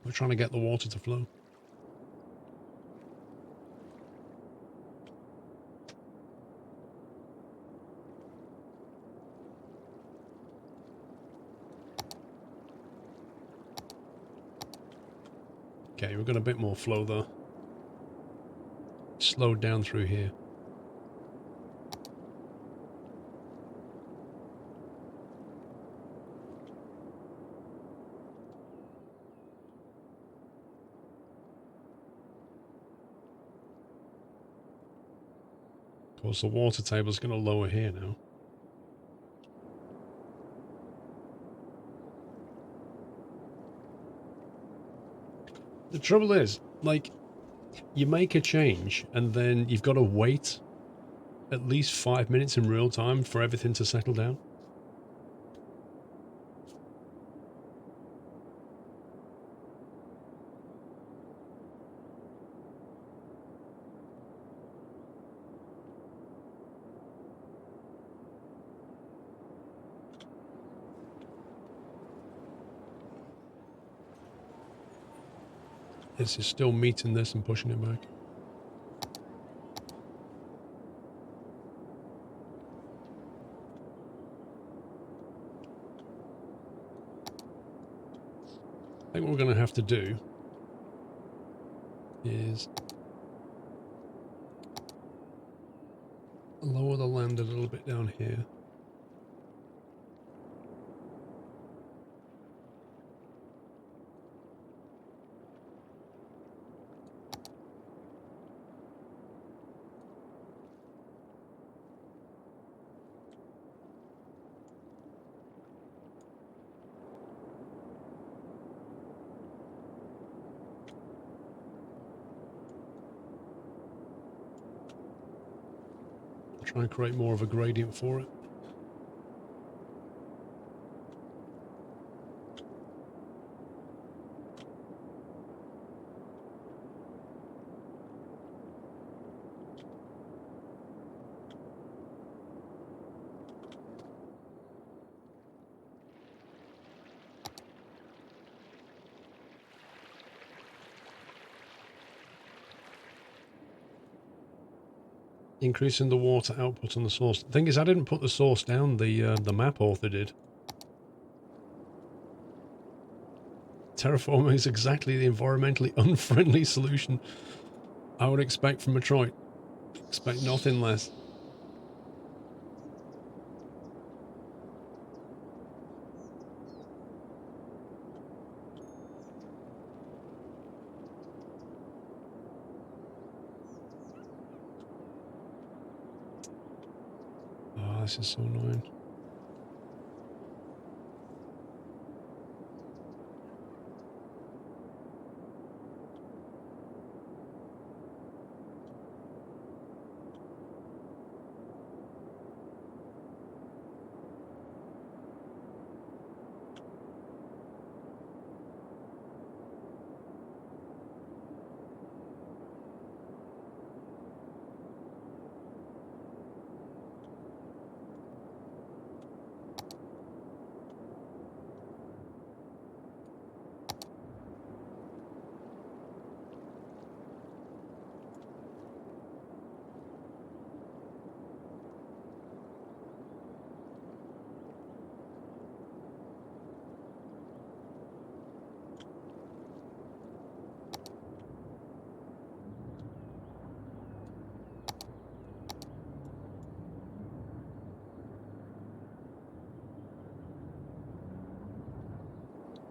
We're trying to get the water to flow. Okay, we've got a bit more flow though. Slowed down through here. Of course, the water table is going to lower here now. The trouble is, like, you make a change and then you've got to wait at least 5 minutes in real time for everything to settle down. This is still meeting this and pushing it back. I think what we're going to have to do is lower the land a little bit down here. Try and create more of a gradient for it. Increasing the water output on the source. The thing is, I didn't put the source down, the map author did. Terraforming is exactly the environmentally unfriendly solution I would expect from Detroit. Expect nothing less. Oh, this is so annoying.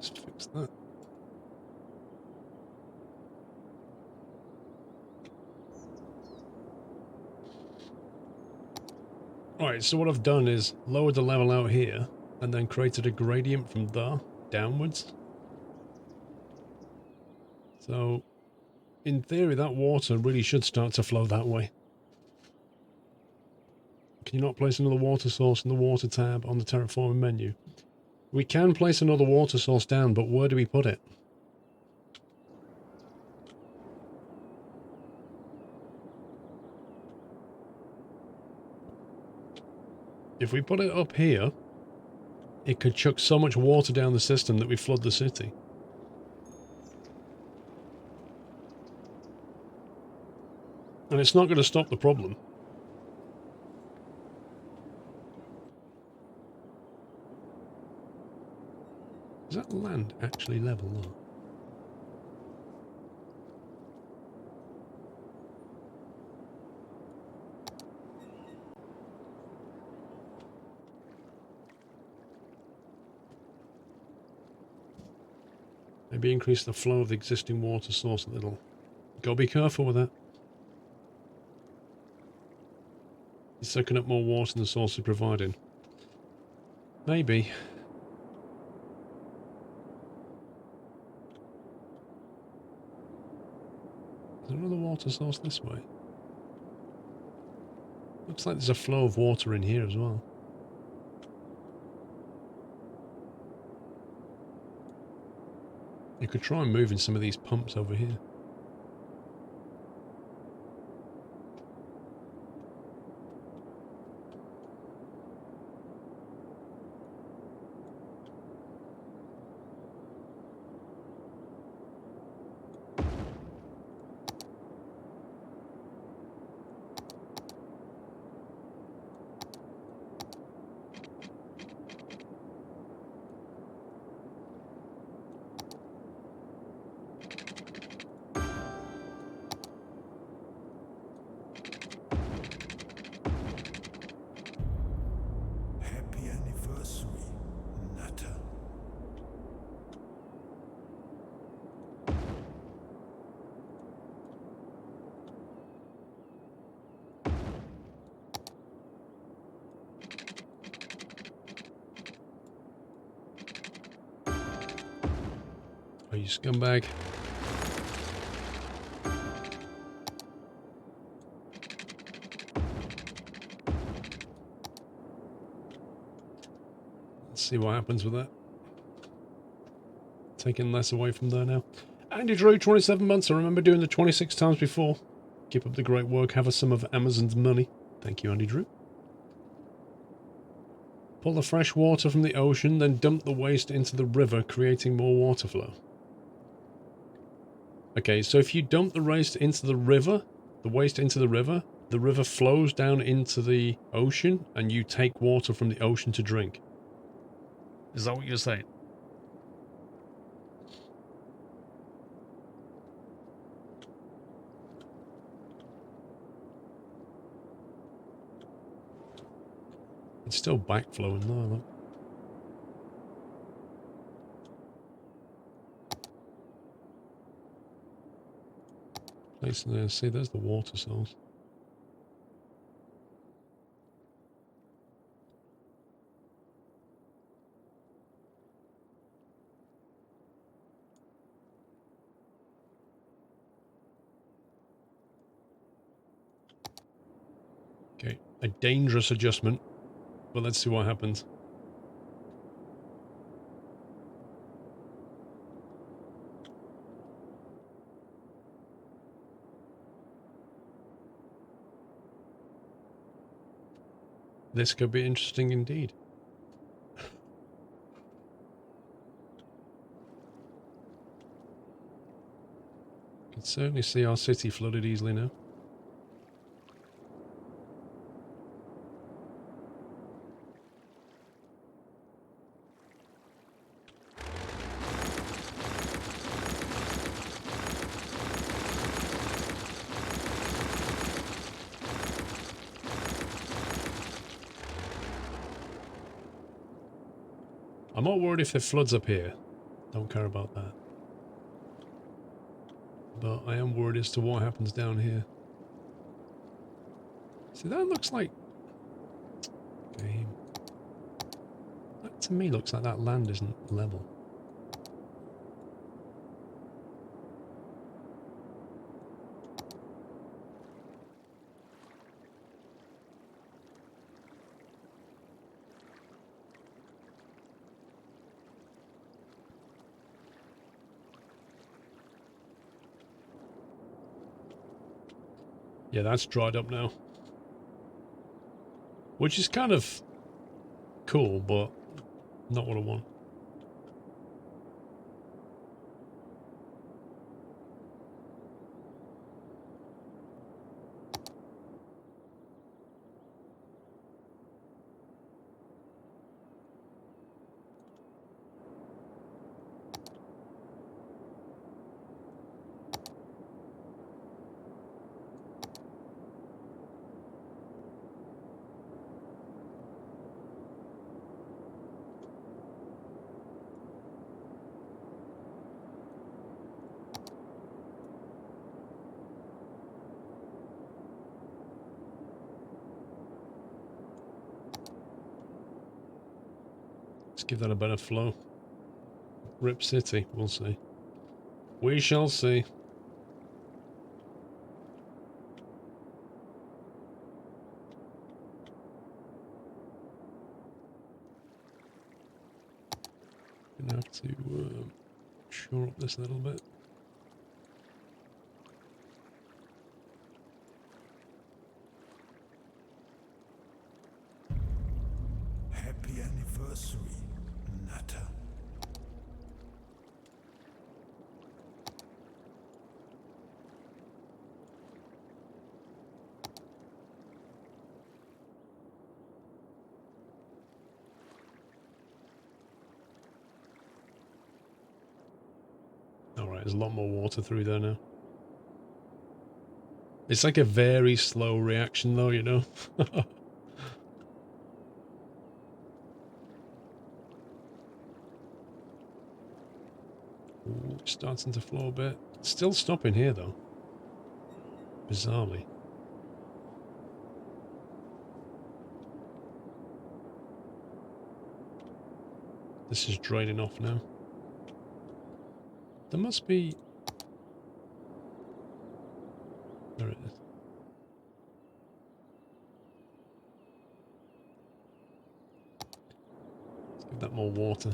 Let's fix that. Alright, so what I've done is lowered the level out here and then created a gradient from there downwards. So, in theory, that water really should start to flow that way. Can you not place another water source in the water tab on the terraforming menu? We can place another water source down, but where do we put it? If we put it up here, it could chuck so much water down the system that we flood the city. And it's not going to stop the problem. Is that land actually level though? Maybe increase the flow of the existing water source a little. Gotta be careful with that. You're sucking up more water than the source is providing. Maybe. Is there another water source this way? Looks like there's a flow of water in here as well. You could try and move in some of these pumps over here. Oh, you scumbag. Let's see what happens with that. Taking less away from there now. Andy Drew, 27 months. I remember doing the 26 times before. Keep up the great work. Have us some of Amazon's money. Thank you, Andy Drew. Pull the fresh water from the ocean, then dump the waste into the river, creating more water flow. Okay, so if you dump the waste into the river, the river flows down into the ocean, and you take water from the ocean to drink. Is that what you're saying? It's still backflowing though, look. Place there, see, there's the water source. Okay, a dangerous adjustment, but let's see what happens. This could be interesting indeed. Can certainly see our city flooded easily now. I'm not worried if there floods up here. Don't care about that. But I am worried as to what happens down here. See, that looks like... Game. That to me looks like that land isn't level. Yeah, that's dried up now. Which is kind of cool, but not what I want. give that a better flow. Rip City, we'll see. We shall see. Gonna have to shore up this a little bit. Happy anniversary, Nutter. Alright, there's a lot more water through there now. It's like a very slow reaction though, you know? Ooh, starting to flow a bit. Still stopping here though. Bizarrely. This is draining off now. There must be... There it is. Let's give that more water.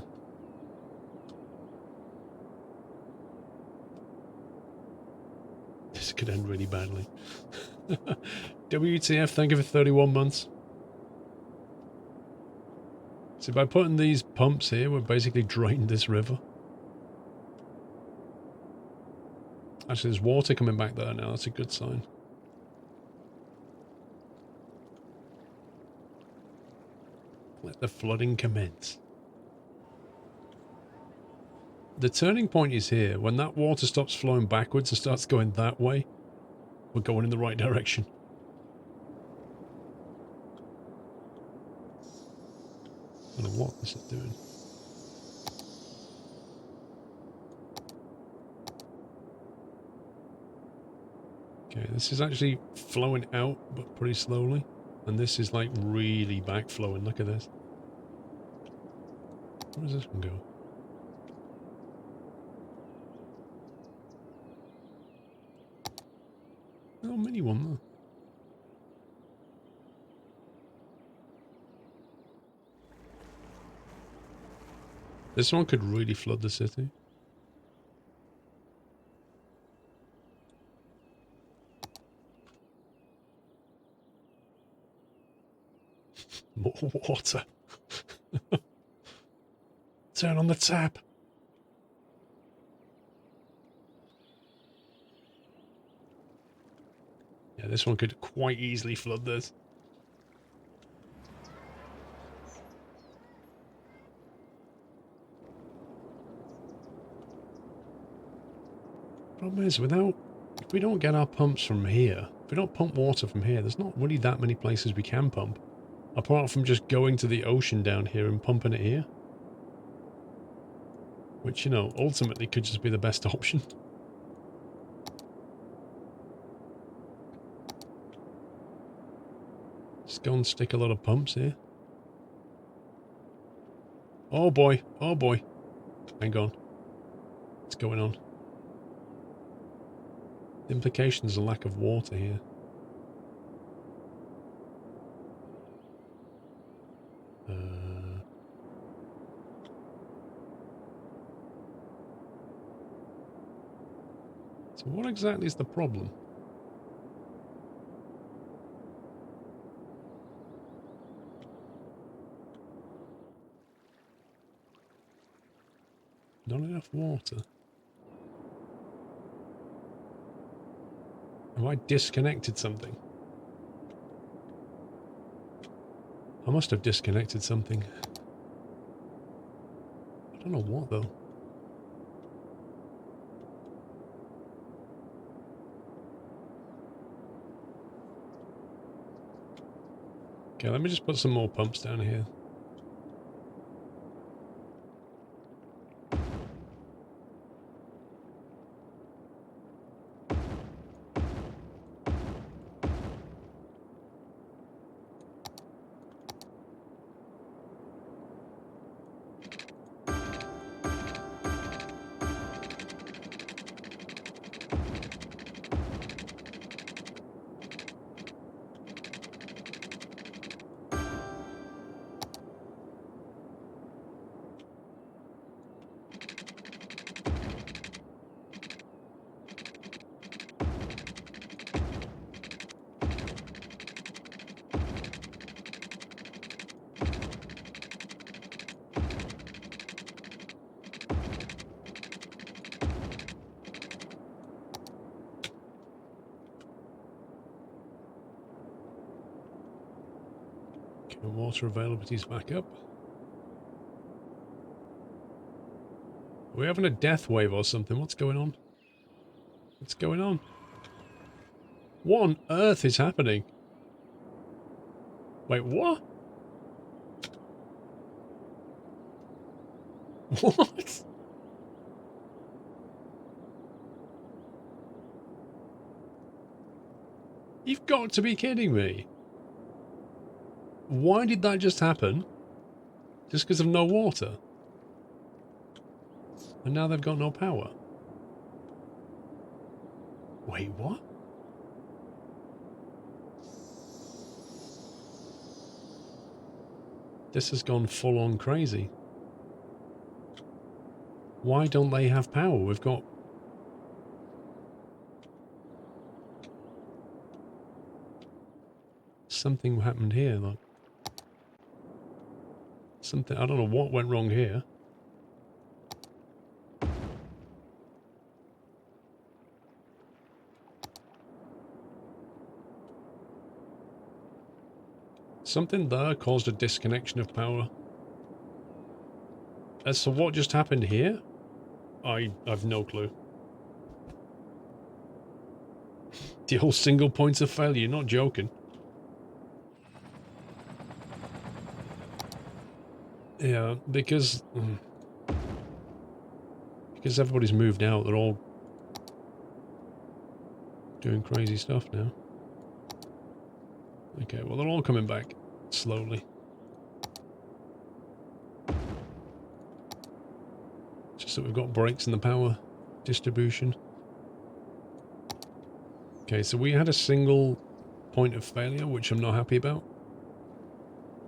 This could end really badly. WTF, thank you for 31 months. So by putting these pumps here, we're basically drained this river. Actually, there's water coming back there now. That's a good sign. Let the flooding commence. The turning point is here. When that water stops flowing backwards and starts going that way, we're going in the right direction. I don't know what this is doing. Okay, this is actually flowing out, but pretty slowly. And this is like really backflowing. Look at this. Where does this one go? Oh, mini one though. This one could really flood the city. More water. Turn on the tap. Yeah, this one could quite easily flood this. Problem is, if we don't get our pumps from here, if we don't pump water from here, there's not really that many places we can pump. Apart from just going to the ocean down here and pumping it here. Which, you know, ultimately could just be the best option. Just go and stick a lot of pumps here. Oh boy, oh boy. Hang on. What's going on? The implication is a lack of water here. So what exactly is the problem? Not enough water. Have I disconnected something? I must have disconnected something. I don't know what though. Okay, let me just put some more pumps down here. The water availability is back up. Are we having a death wave or something? What's going on? What's going on? What on earth is happening? Wait, what? What? You've got to be kidding me. Why did that just happen? Just because of no water? And now they've got no power. Wait, what? This has gone full on crazy. Why don't they have power? We've got... Something happened here, look. Something... I don't know what went wrong here. Something there caused a disconnection of power. As to what just happened here, I've no clue. The whole single points of failure, you're not joking. Yeah, because everybody's moved out, they're all doing crazy stuff now. Okay, well they're all coming back slowly. Just that we've got breaks in the power distribution. Okay, so we had a single point of failure, which I'm not happy about.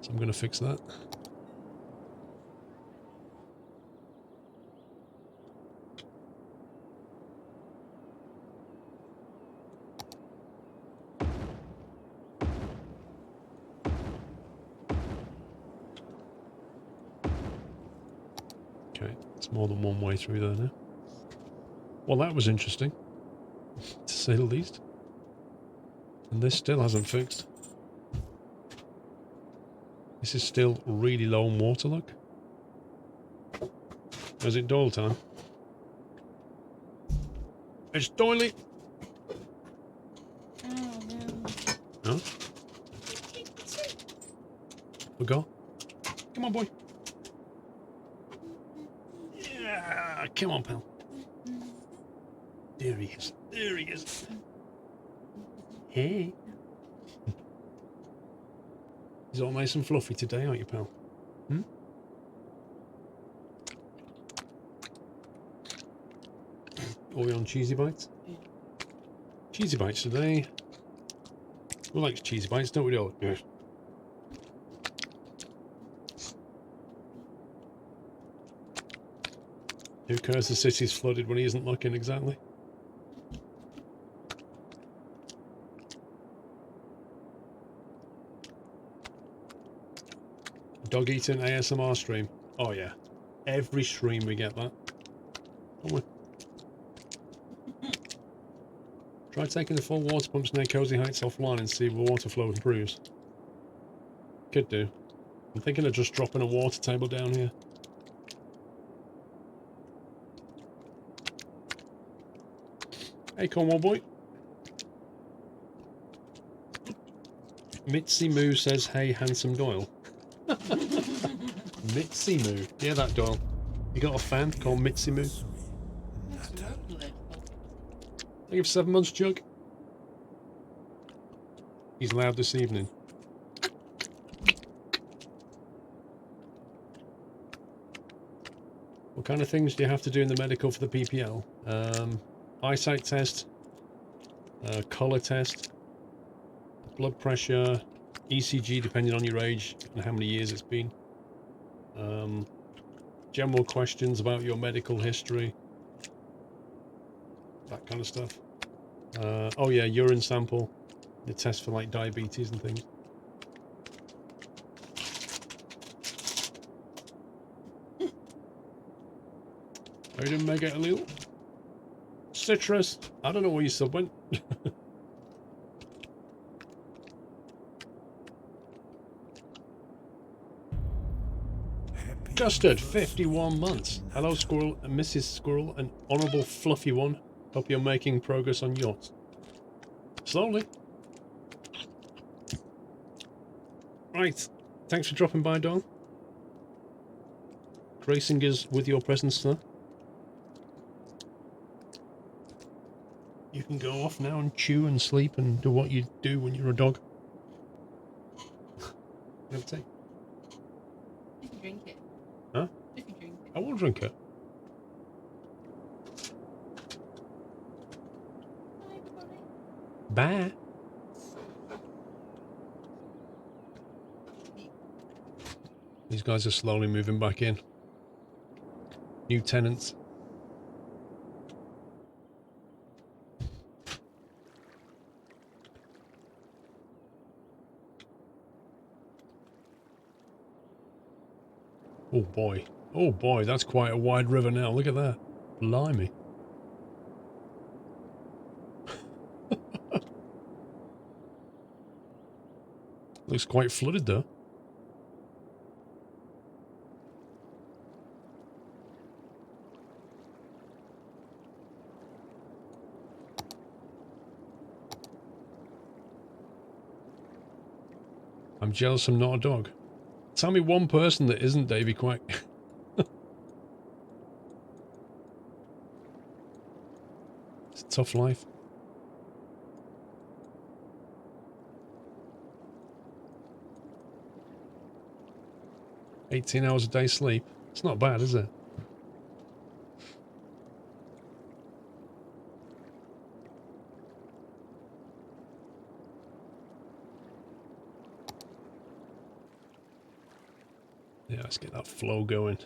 So I'm going to fix that. Okay, it's more than one way through there now. Well, that was interesting, to say the least. And this still hasn't fixed. This is still really low on water, look. Is it Doyle time? It's Doily! Oh, no. No? We go. Come on, boy. Yeah, come on, pal. There he is. There he is. Hey. He's all nice and fluffy today, aren't you, pal? Hmm? Are we on cheesy bites? Cheesy bites today. We like cheesy bites, don't we, all? Yes. Who cares the city's flooded when he isn't looking, exactly? Dog eating ASMR stream. Oh yeah. Every stream we get that. Don't we? Try taking the full water pumps near Cozy Heights offline and see if the water flow improves. Could do. I'm thinking of just dropping a water table down here. Hey, Cornwall boy. Mitzi Moo says, hey, handsome Doyle. Mitzi Moo. Yeah, that Doyle. You got a fan called Mitzi Moo? That's lovely. Thank you for 7 months, Jug. He's loud this evening. What kind of things do you have to do in the medical for the PPL? Eyesight test, collar test, blood pressure, ECG depending on your age and how many years it's been. General questions about your medical history. That kind of stuff. Oh yeah, urine sample. The test for like diabetes and things. How you doing, Mega Elil? Citrus. I don't know where your sub went. Custard, 51 months. Hello, Squirrel and Mrs. Squirrel, an honourable fluffy one. Hope you're making progress on yours. Slowly. Right. Thanks for dropping by, Dawn. Gracing us with your presence, sir. You can go off now and chew and sleep and do what you do when you're a dog. Have tea. You can drink it. Huh? You can drink it. I will drink it. Bye, everybody. Bye. These guys are slowly moving back in. New tenants. Oh boy. Oh boy, that's quite a wide river now. Look at that. Blimey. Looks quite flooded though. I'm jealous I'm not a dog. Tell me one person that isn't, Davy Quack. It's a tough life. "18 hours a day sleep. It's not bad, is it? Yeah, let's get that flow going.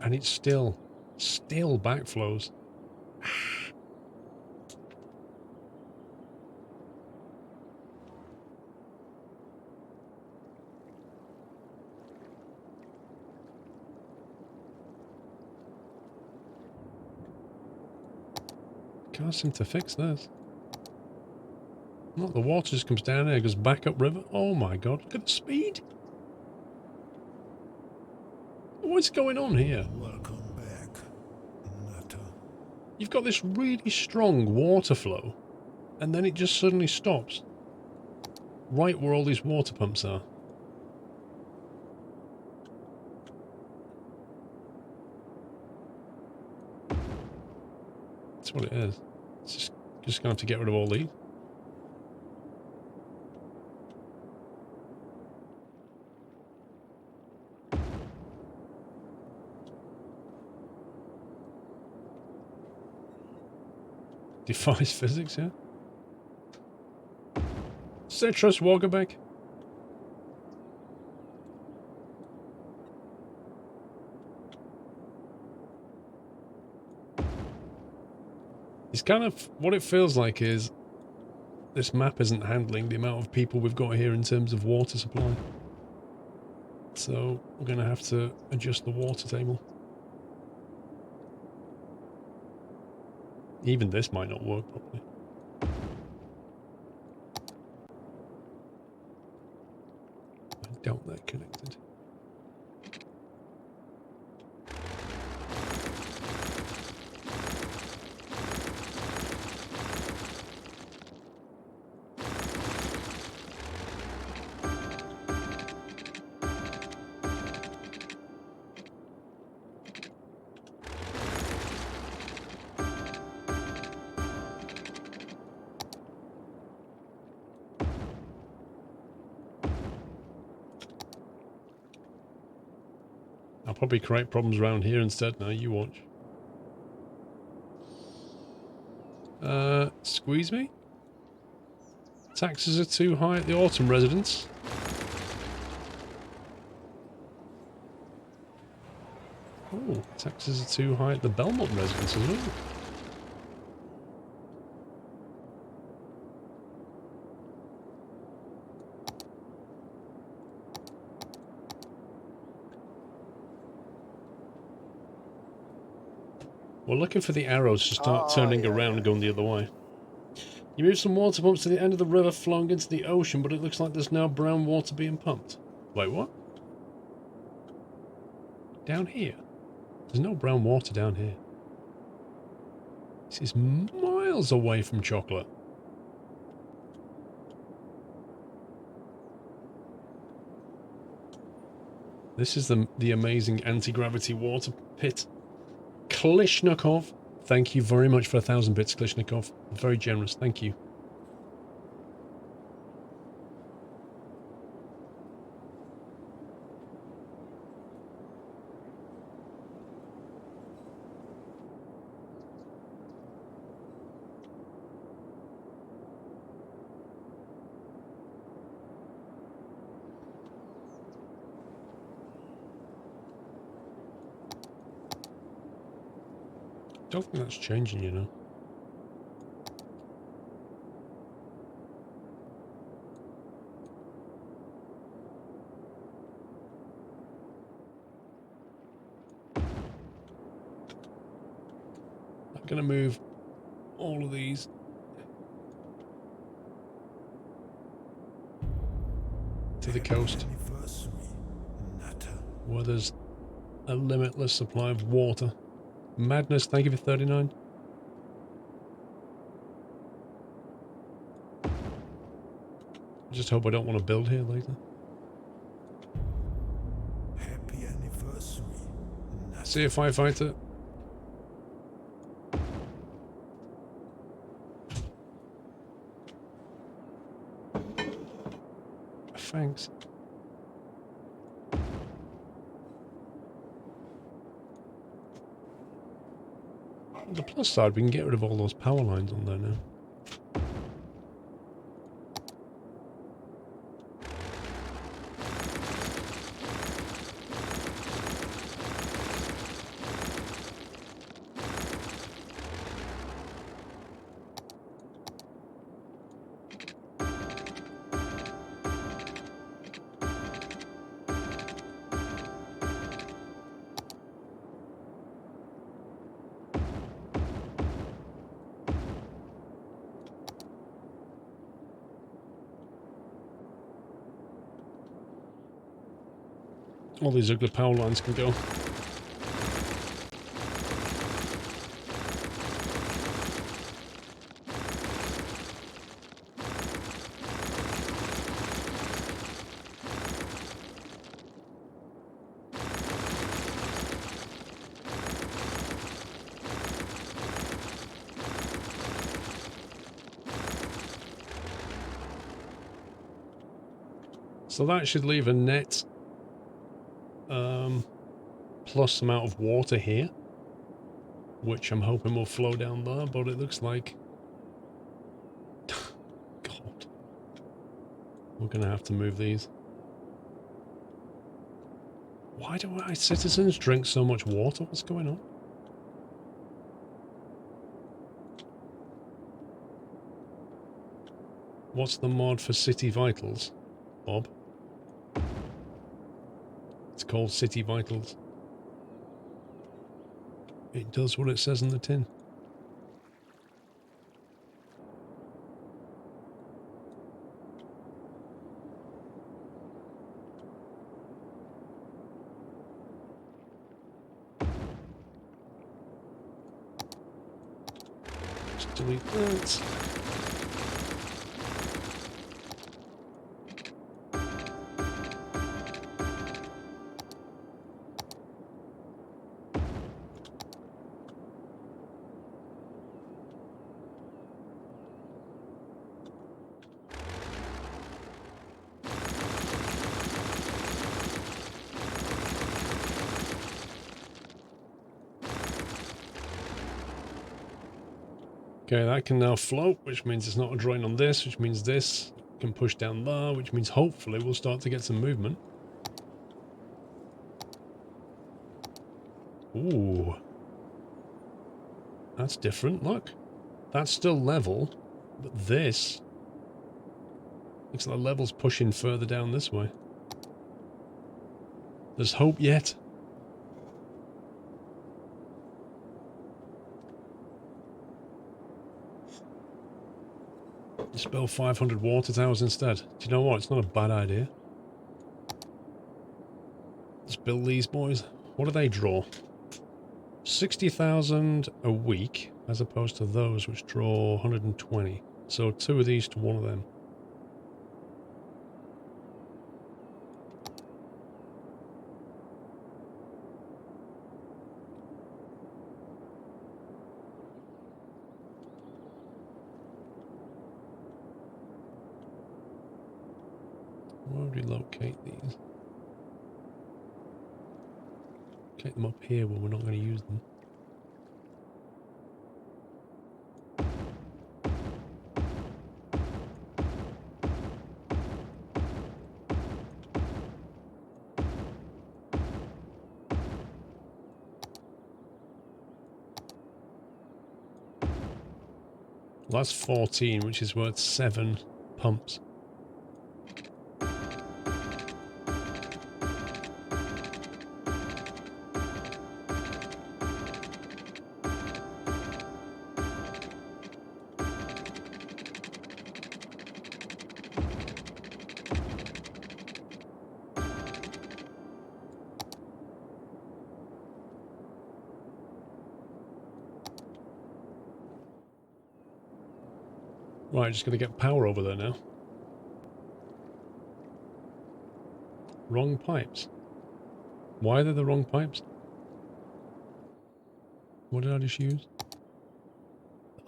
And it's still backflows. Can't seem to fix this. Look, the water just comes down here, goes back up river. Oh my god, look at the speed. What's going on here? Welcome back, Nutter. You've got this really strong water flow, and then it just suddenly stops. Right where all these water pumps are. That's what it is. It's just going to have to get rid of all these. Defies physics, yeah? Citrus Walkerback. It's kind of what it feels like is this map isn't handling the amount of people we've got here in terms of water supply. So we're going to have to adjust the water table. Even this might not work properly. I doubt they're connected. I'll probably create problems around here instead now, you watch. Squeeze me? Taxes are too high at the autumn residence. Oh, taxes are too high at the Belmont residence as well. We're looking for the arrows to start Oh, turning yeah, around yeah. and going the other way. You moved some water pumps to the end of the river flowing into the ocean, but it looks like there's now brown water being pumped. Wait, what? Down here? There's no brown water down here. This is miles away from chocolate. This is the amazing anti-gravity water pit. Klishnikov, thank you very much for 1,000 bits, Klishnikov. Very generous, thank you. Don't think that's changing, you know. I'm gonna move all of these. To the coast, Anniversary, Nutter. where there's a limitless supply of water. Madness, thank you for 39. I just hope I don't want to build here later. Happy anniversary, Nutter. See a firefighter. Thanks. On the plus side, we can get rid of all those power lines on there now. All these ugly power lines can go. So that should leave a net plus amount of water here, which I'm hoping will flow down there, but it looks like God, we're gonna have to move these. Why do our citizens drink so much water? What's going on? What's the mod for City Vitals, Bob? It's called City Vitals. It does what it says in the tin. Just delete that. Okay, that can now float, which means it's not a drain on this, which means this can push down there, which means hopefully we'll start to get some movement. Ooh. That's different, look. That's still level, but this looks like the level's pushing further down this way. There's hope yet. Just build 500 water towers instead. Do you know what? It's not a bad idea. Let's build these boys. What do they draw? 60,000 a week, as opposed to those which draw 120. So 2 of these to 1 of them. Where would we locate these? Locate them up here where we're not going to use them. Well, that's 14, which is worth 7 pumps. Right, just going to get power over there now. Wrong pipes. Why are they the wrong pipes? What did I just use?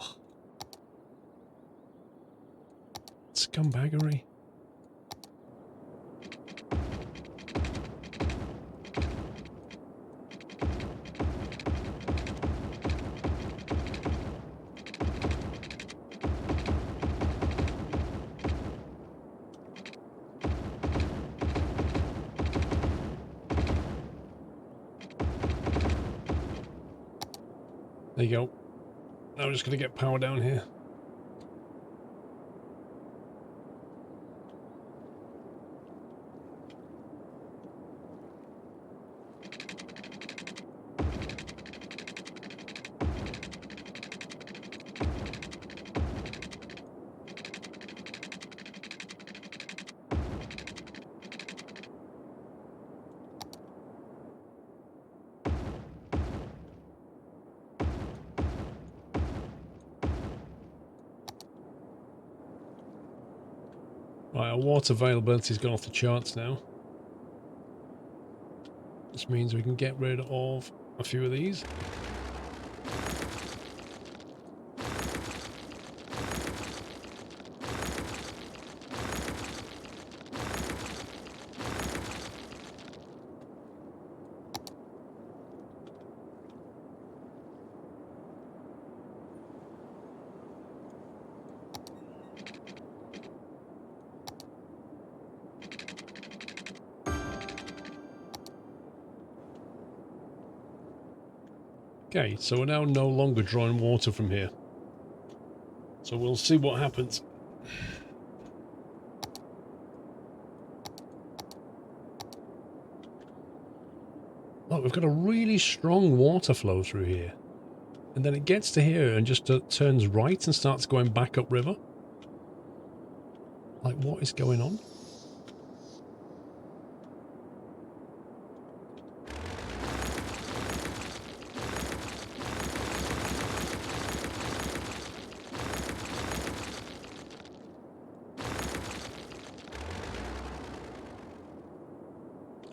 Ugh. Scumbaggery. There you go. Now we're just going to get power down here. Right, our water availability's gone off the charts now. This means we can get rid of a few of these. Okay, so we're now no longer drawing water from here. So we'll see what happens. Look, we've got a really strong water flow through here. And then it gets to here and just turns right and starts going back upriver. Like, what is going on?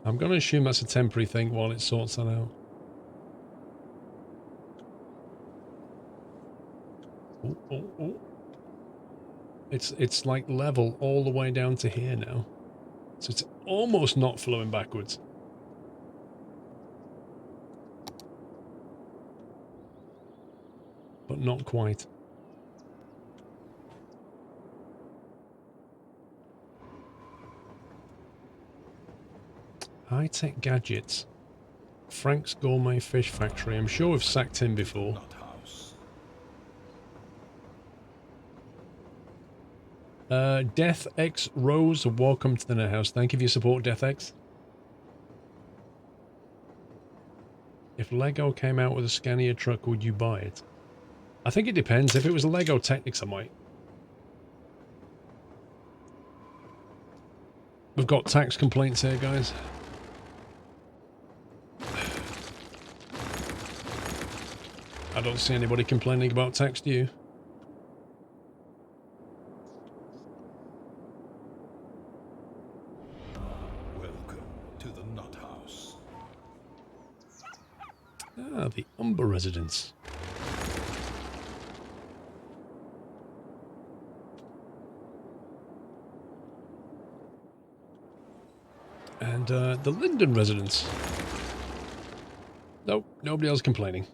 I'm going to assume that's a temporary thing while it sorts that out. Oh, oh, oh. It's like level all the way down to here now. So it's almost not flowing backwards. But not quite. High-tech gadgets. Frank's Gourmet Fish Factory. I'm sure we've sacked him before. Not house. Death X Rose, welcome to the net house. Thank you for your support, Death X. If Lego came out with a Scania truck, would you buy it? I think it depends. If it was a Lego Technics, I might. We've got tax complaints here, guys. I don't see anybody complaining about tax, do you? Welcome to the Nut House. Ah, the Umber residence. And the Linden residence. Nope, nobody else complaining.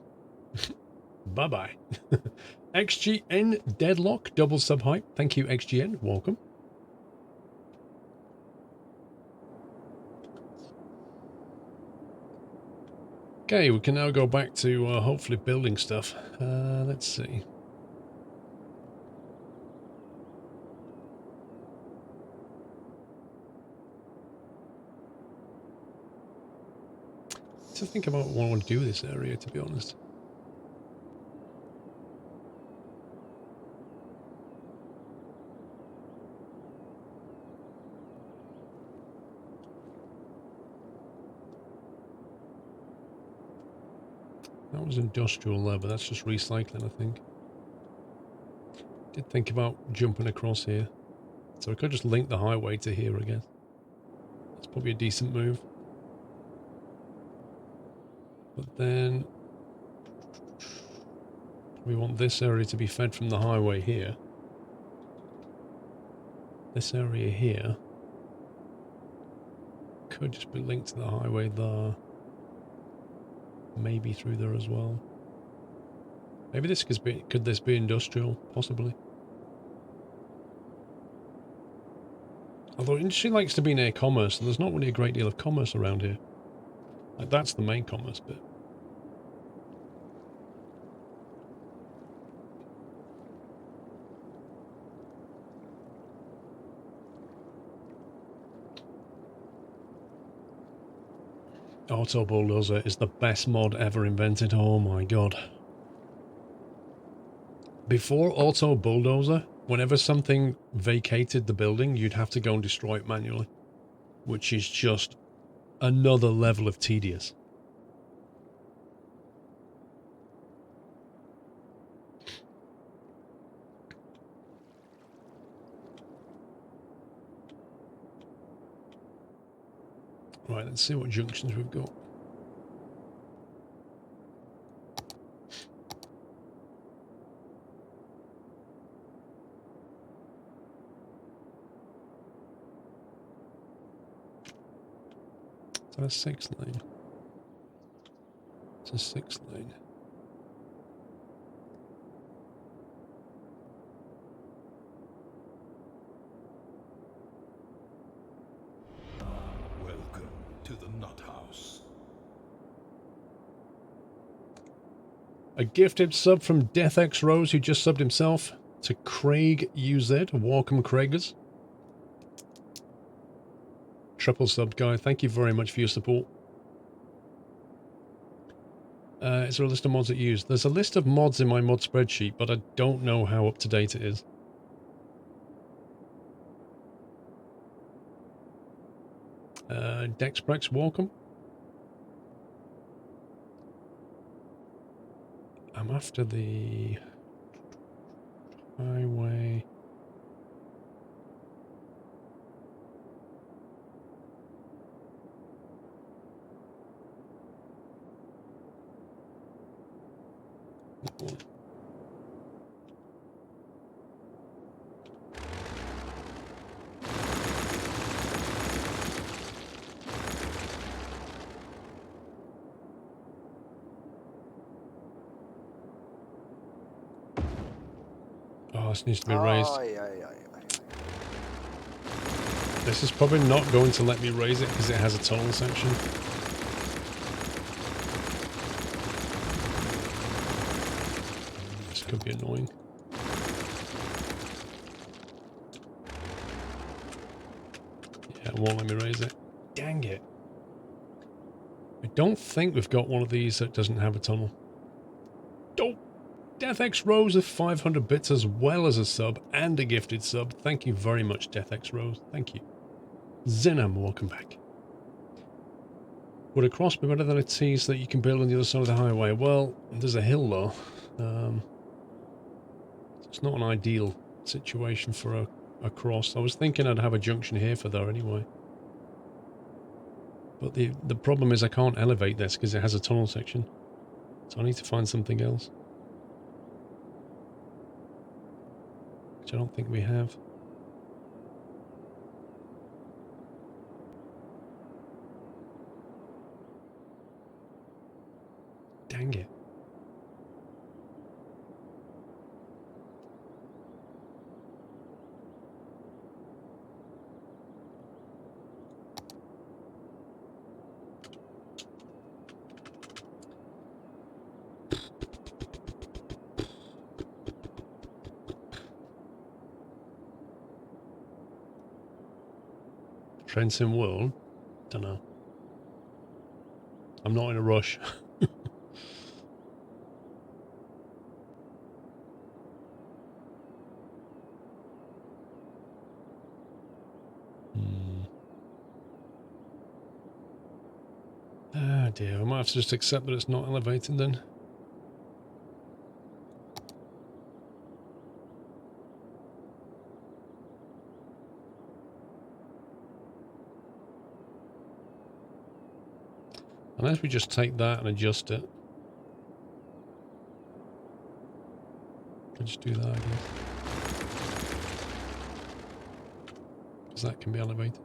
Bye-bye. XGN Deadlock, double sub hype. Thank you, XGN. Welcome. Okay, we can now go back to hopefully building stuff. Let's see. To think about what I want to do with this area, to be honest. That was industrial there, but that's just recycling, I think. Did think about jumping across here. So I could just link the highway to here, I guess. That's probably a decent move. But then we want this area to be fed from the highway here. This area here could just be linked to the highway there. Maybe through there as well. Maybe this could this be industrial? Possibly. Although industry likes to be near commerce, and there's not really a great deal of commerce around here. Like, that's the main commerce bit. Auto Bulldozer is the best mod ever invented. Oh my god. Before Auto Bulldozer, whenever something vacated the building, you'd have to go and destroy it manually. Which is just another level of tedious. Right, let's see what junctions we've got. Is that a 6 lane? It's a 6 lane. Welcome to the Nut House. A gifted sub from DeathX Rose, who just subbed himself, to Craig UZ. Welcome, Craigers. Triple sub guy. Thank you very much for your support. Is there a list of mods that you use? There's a list of mods in my mod spreadsheet, but I don't know how up to date it is. Dexprex, welcome. I'm after the highway. Oh, this needs to be raised. This is probably not going to let me raise it because it has a tunnel section. This could be annoying. Yeah, it won't let me raise it. Dang it. I don't think we've got one of these that doesn't have a tunnel. Oh! DeathX Rose with 500 bits as well as a sub and a gifted sub. Thank you very much, DeathX Rose. Thank you. Zenham, welcome back. Would a cross be better than a T so that you can build on the other side of the highway? Well, there's a hill though. It's not an ideal situation for a cross. I was thinking I'd have a junction here for there anyway. But the problem is I can't elevate this because it has a tunnel section. So I need to find something else. Which I don't think we have. Dang it. Fencing World? Don't know. I'm not in a rush. Ah dear, I might have to just accept that it's not elevating then. Unless we just take that and adjust it. I'll just do that, I guess. Because that can be elevated.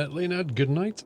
Leonard, good night.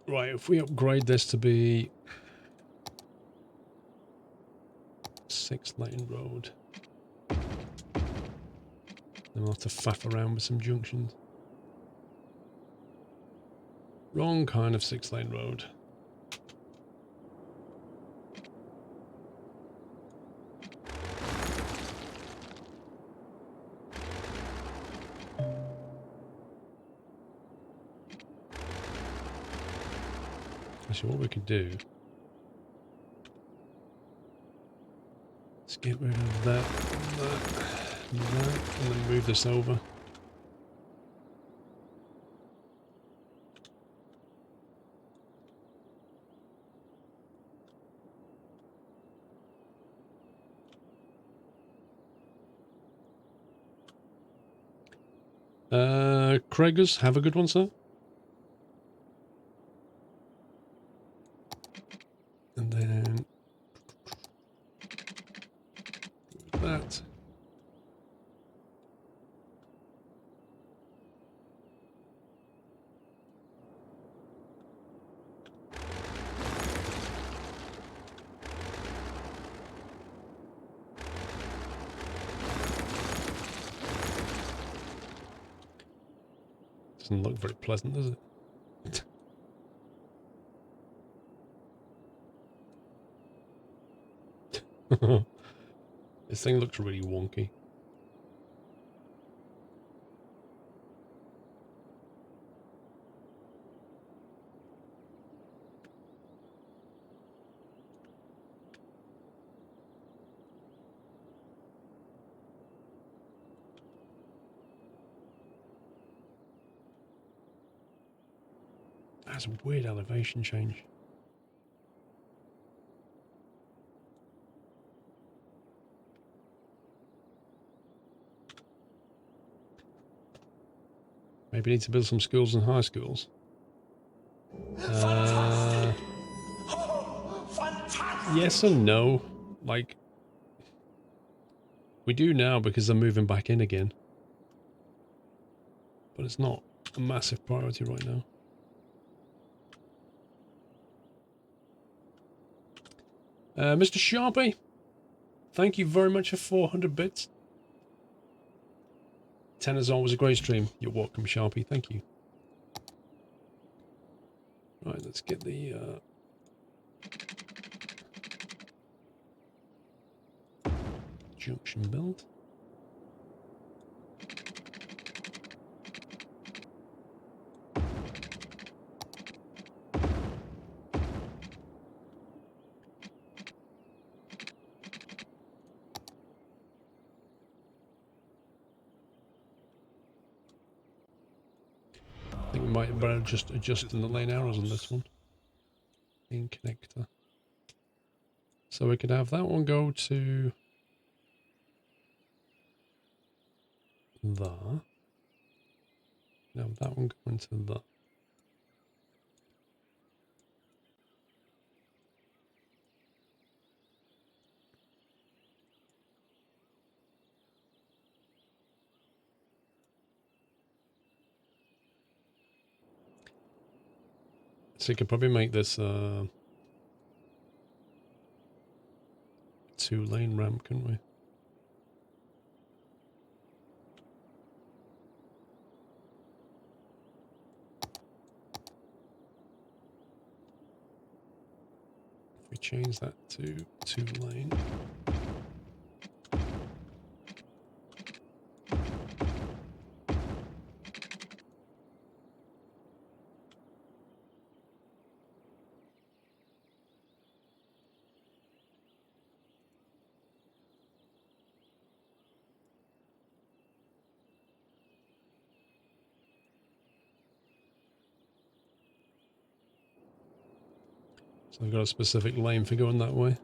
Right, if we upgrade this to be 6-lane road, then we'll have to faff around with some junctions. Wrong kind of 6-lane road. Actually, what we could do is get rid of that, and then move this over. Craigers, have a good one, sir. And then that. Doesn't look very pleasant, does it? This thing looks really wonky. That's a weird elevation change. Maybe need to build some schools and high schools. Yes and no. Like, we do now because they're moving back in again. But it's not a massive priority right now. Mr. Sharpie, thank you very much for 400 bits. 10 is always a great stream. You're welcome, Sharpie. Thank you. Right, let's get the junction built. I think we might better just adjust in the lane arrows on this one. In connector. So we could have that one go to there. Now that one go into that. So you could probably make this a 2-lane ramp, couldn't we? If we change that to 2-lane. So I've got a specific lane for going that way.